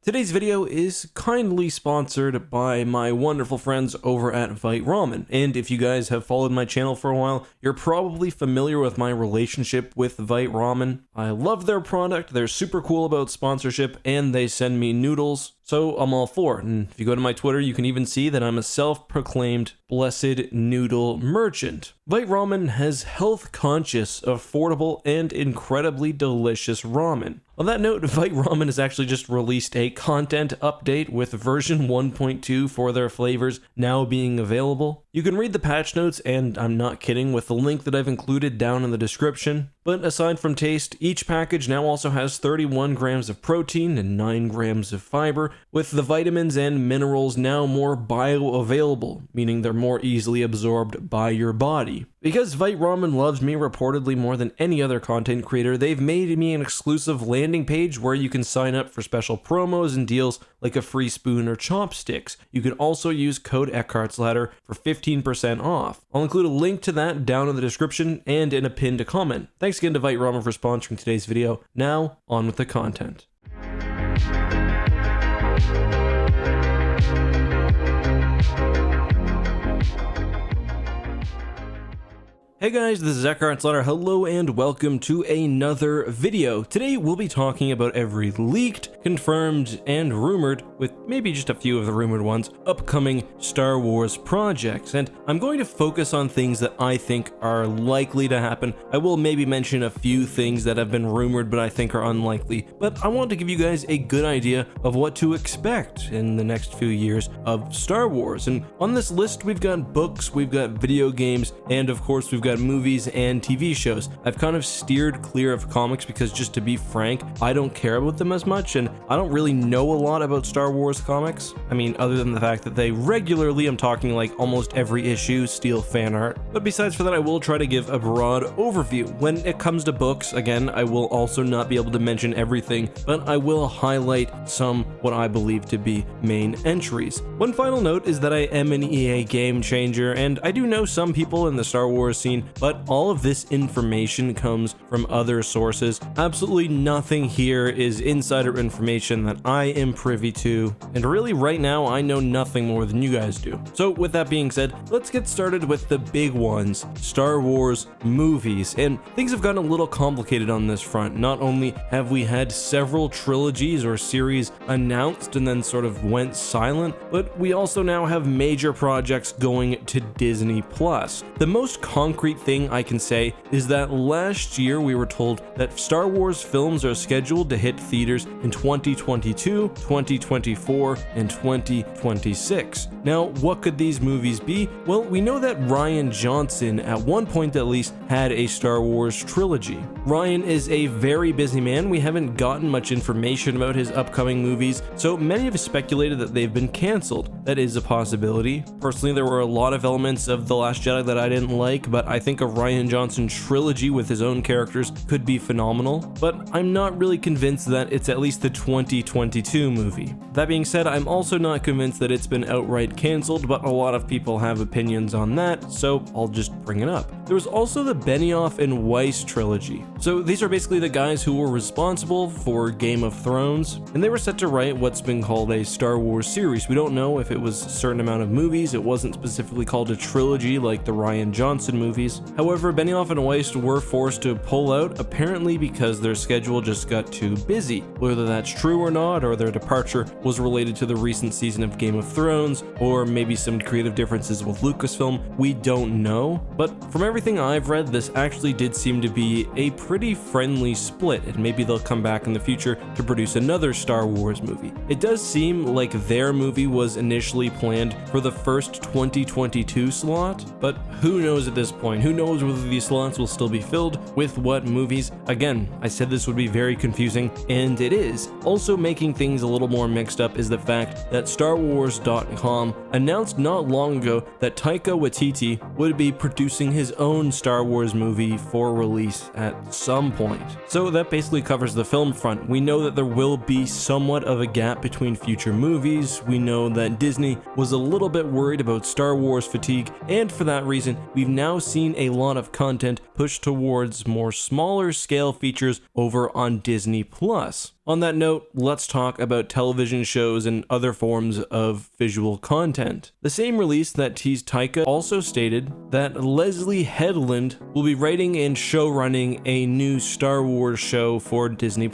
Today's video is kindly sponsored by my wonderful friends over at Vite Ramen, and if you guys have followed my channel for a while, you're probably familiar with my relationship with Vite Ramen. I love their product, they're super cool about sponsorship, and they send me noodles, so I'm all for it. And if you go to my Twitter, you can even see that I'm a self-proclaimed blessed noodle merchant. Vite Ramen has health-conscious, affordable, and incredibly delicious ramen. On that note, Vite Ramen has actually just released a content update with version 1.2 for their flavors now being available. You can read the patch notes, and I'm not kidding, with the link that I've included down in the description. But aside from taste, each package now also has 31 grams of protein and 9 grams of fiber, with the vitamins and minerals now more bioavailable, meaning they're more easily absorbed by your body. Because Vite Ramen loves me reportedly more than any other content creator, they've made me an exclusive landing page where you can sign up for special promos and deals like a free spoon or chopsticks. You can also use code EckhartsLadder for 15% off. I'll include a link to that down in the description and in a pinned comment. Thanks again to Vite Ramen for sponsoring today's video. Now, on with the content. Hey guys, this is EckhartsLadder. Hello and welcome to another video. Today we'll be talking about every leaked, confirmed, and rumored, with maybe just a few of the rumored ones, upcoming Star Wars projects. And I'm going to focus on things that I think are likely to happen. I will maybe mention a few things that have been rumored but I think are unlikely. But I want to give you guys a good idea of what to expect in the next few years of Star Wars. And on this list we've got books, we've got video games, and of course we've got movies and TV shows. I've kind of steered clear of comics because, just to be frank, I don't care about them as much, and I don't really know a lot about Star Wars comics. I mean, other than the fact that they regularly, I'm talking like almost every issue, steal fan art. But besides for that, I will try to give a broad overview. When it comes to books, again, I will also not be able to mention everything, but I will highlight some what I believe to be main entries. One final note is that I am an EA game changer, and I do know some people in the Star Wars scene, but all of this information comes from other sources. Absolutely nothing here is insider information that I am privy to, and really right now I know nothing more than you guys do. So with that being said, let's get started with the big ones, Star Wars movies. And things have gotten a little complicated on this front. Not only have we had several trilogies or series announced and then sort of went silent, but we also now have major projects going to Disney+. The most concrete thing I can say is that last year we were told that Star Wars films are scheduled to hit theaters in 2022, 2024, and 2026. Now, what could these movies be? Well, we know that Rian Johnson, at one point at least, had a Star Wars trilogy. Rian is a very busy man. We haven't gotten much information about his upcoming movies, so many have speculated that they've been canceled. That is a possibility. Personally, there were a lot of elements of The Last Jedi that I didn't like, but I think a Rian Johnson trilogy with his own characters could be phenomenal, but I'm not really convinced that it's at least the 2022 movie. That being said, I'm also not convinced that it's been outright canceled, but a lot of people have opinions on that, so I'll just bring it up. There was also the Benioff and Weiss trilogy. So these are basically the guys who were responsible for Game of Thrones, and they were set to write what's been called a Star Wars series. We don't know if it was a certain amount of movies. It wasn't specifically called a trilogy like the Rian Johnson movies. However, Benioff and Weiss were forced to pull out, apparently because their schedule just got too busy. Whether that's true or not, or their departure was related to the recent season of Game of Thrones, or maybe some creative differences with Lucasfilm, we don't know. But from everything I've read, this actually did seem to be a pretty friendly split, and maybe they'll come back in the future to produce another Star Wars movie. It does seem like their movie was initially planned for the first 2022 slot, but who knows at this point? Who knows whether these slots will still be filled with what movies? Again, I said this would be very confusing, and it is. Also making things a little more mixed up is the fact that StarWars.com announced not long ago that Taika Waititi would be producing his own Star Wars movie for release at some point. So that basically covers the film front. We know that there will be somewhat of a gap between future movies. We know that Disney was a little bit worried about Star Wars fatigue, and for that reason, we've now seen a lot of content pushed towards more smaller scale features over on Disney+. On that note, let's talk about television shows and other forms of visual content. The same release that teased Taika also stated that Leslie Headland will be writing and showrunning a new Star Wars show for Disney+.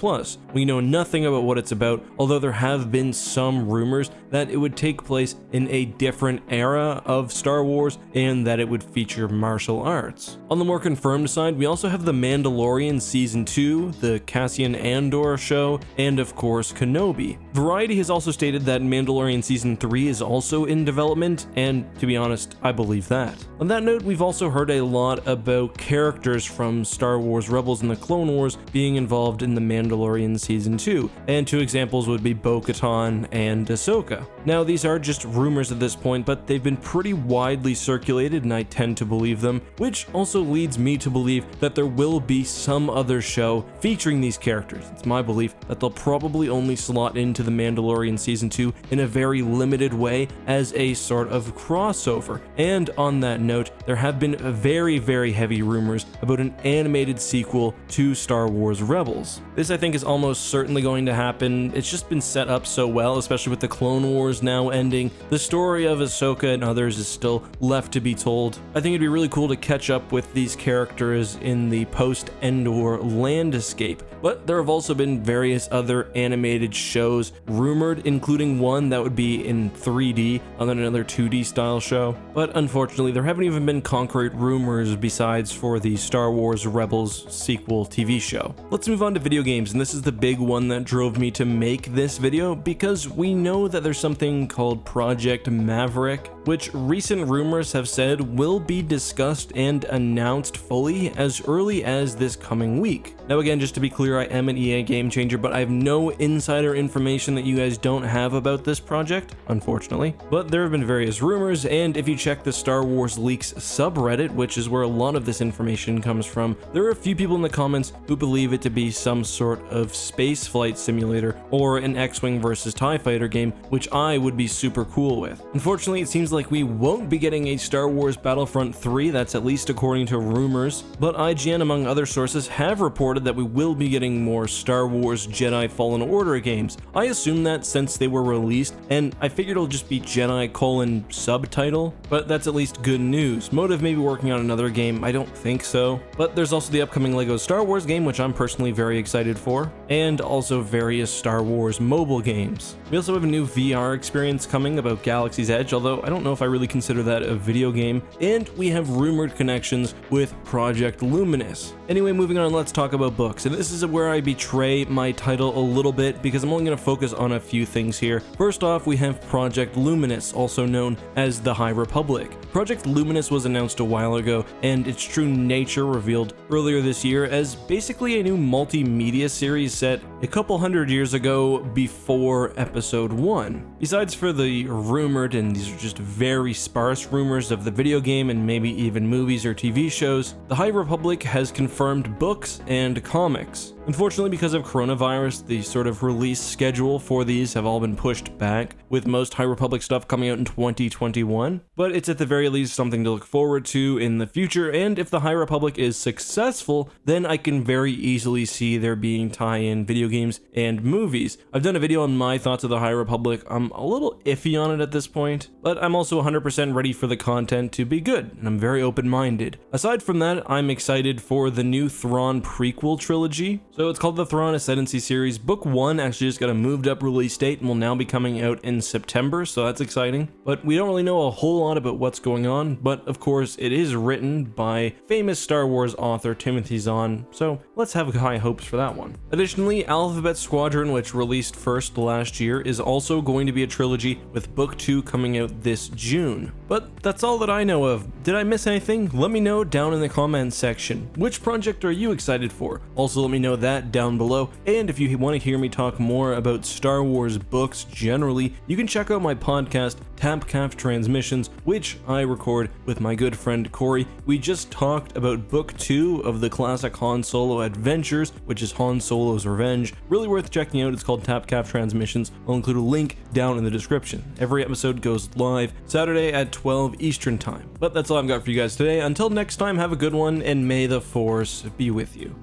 We know nothing about what it's about, although there have been some rumors that it would take place in a different era of Star Wars and that it would feature martial arts. On the more confirmed side, we also have The Mandalorian Season 2, the Cassian Andor show, and of course Kenobi. Variety has also stated that Mandalorian Season 3 is also in development, and to be honest, I believe that. On that note, we've also heard a lot about characters from Star Wars Rebels and the Clone Wars being involved in The Mandalorian Season 2, and two examples would be Bo-Katan and Ahsoka. Now, these are just rumors at this point, but they've been pretty widely circulated and I tend to believe them, which also leads me to believe that there will be some other show featuring these characters. It's my belief that they'll probably only slot into The Mandalorian Season 2 in a very limited way as a sort of crossover. And on that note, there have been very, very heavy rumors about an animated sequel to Star Wars Rebels. This I think is almost certainly going to happen. It's just been set up so well, especially with the Clone Wars now ending. The story of Ahsoka and others is still left to be told. I think it'd be really cool to catch up with these characters in the post-Endor landscape. But there have also been various other animated shows rumored, including one that would be in 3D and then another 2D style show. But unfortunately, there haven't even been concrete rumors besides for the Star Wars Rebels sequel TV show. Let's move on to video games, and this is the big one that drove me to make this video because we know that there's something called Project Maverick, which recent rumors have said will be discussed and announced fully as early as this coming week. Now again, just to be clear, I am an EA game changer, but I have no insider information that you guys don't have about this project, unfortunately. But there have been various rumors, and if you check the Star Wars Leaks subreddit, which is where a lot of this information comes from, there are a few people in the comments who believe it to be some sort of space flight simulator or an X-Wing versus TIE Fighter game, which I would be super cool with. Unfortunately, it seems like we won't be getting a Star Wars Battlefront 3, that's at least according to rumors, but IGN, among other sources, have reported that we will be getting more Star Wars Jedi Fallen Order games. I assume that since they were released, and I figured it'll just be Jedi : subtitle, but that's at least good news. Motive may be working on another game, I don't think so. But there's also the upcoming LEGO Star Wars game, which I'm personally very excited for, and also various Star Wars mobile games. We also have a new VR experience coming about Galaxy's Edge, although I don't know if I really consider that a video game, and we have rumored connections with Project Luminous. Anyway, moving on, let's talk about books, and this is where I betray my title a little bit because I'm only going to focus on a few things here. First off, we have Project Luminous, also known as the High Republic. Project Luminous was announced a while ago, and its true nature revealed earlier this year as basically a new multimedia series set a couple hundred years ago before Episode 1. Besides for the rumored, and these are just very sparse rumors of the video game and maybe even movies or TV shows, the High Republic has confirmed books and comics. Unfortunately, because of coronavirus, the sort of release schedule for these have all been pushed back, with most High Republic stuff coming out in 2021, but it's at the very least something to look forward to in the future, and if the High Republic is successful, then I can very easily see there being tie-in video games and movies. I've done a video on my thoughts of the High Republic. I'm a little iffy on it at this point, but I'm also 100% ready for the content to be good, and I'm very open-minded. Aside from that, I'm excited for the new Thrawn prequel trilogy. So it's called the Thrawn Ascendancy series. Book 1 actually just got a moved up release date and will now be coming out in September, so that's exciting. But we don't really know a whole lot about what's going on, but of course it is written by famous Star Wars author Timothy Zahn, so let's have high hopes for that one. Additionally, Alphabet Squadron, which released first last year, is also going to be a trilogy with Book 2 coming out this June. But that's all that I know of. Did I miss anything? Let me know down in the comments section. Which project are you excited for? Also let me know that down below, and if you want to hear me talk more about Star Wars books generally, you can check out my podcast Tapcaf Transmissions, which I record with my good friend Corey. We just talked about book 2 of the classic Han Solo adventures, which is Han Solo's Revenge. Really worth checking out. It's called Tapcaf Transmissions. I'll include a link down in the description. Every episode goes live Saturday at 12 Eastern time. But that's all I've got for you guys today. Until next time, have a good one, and may the Force be with you.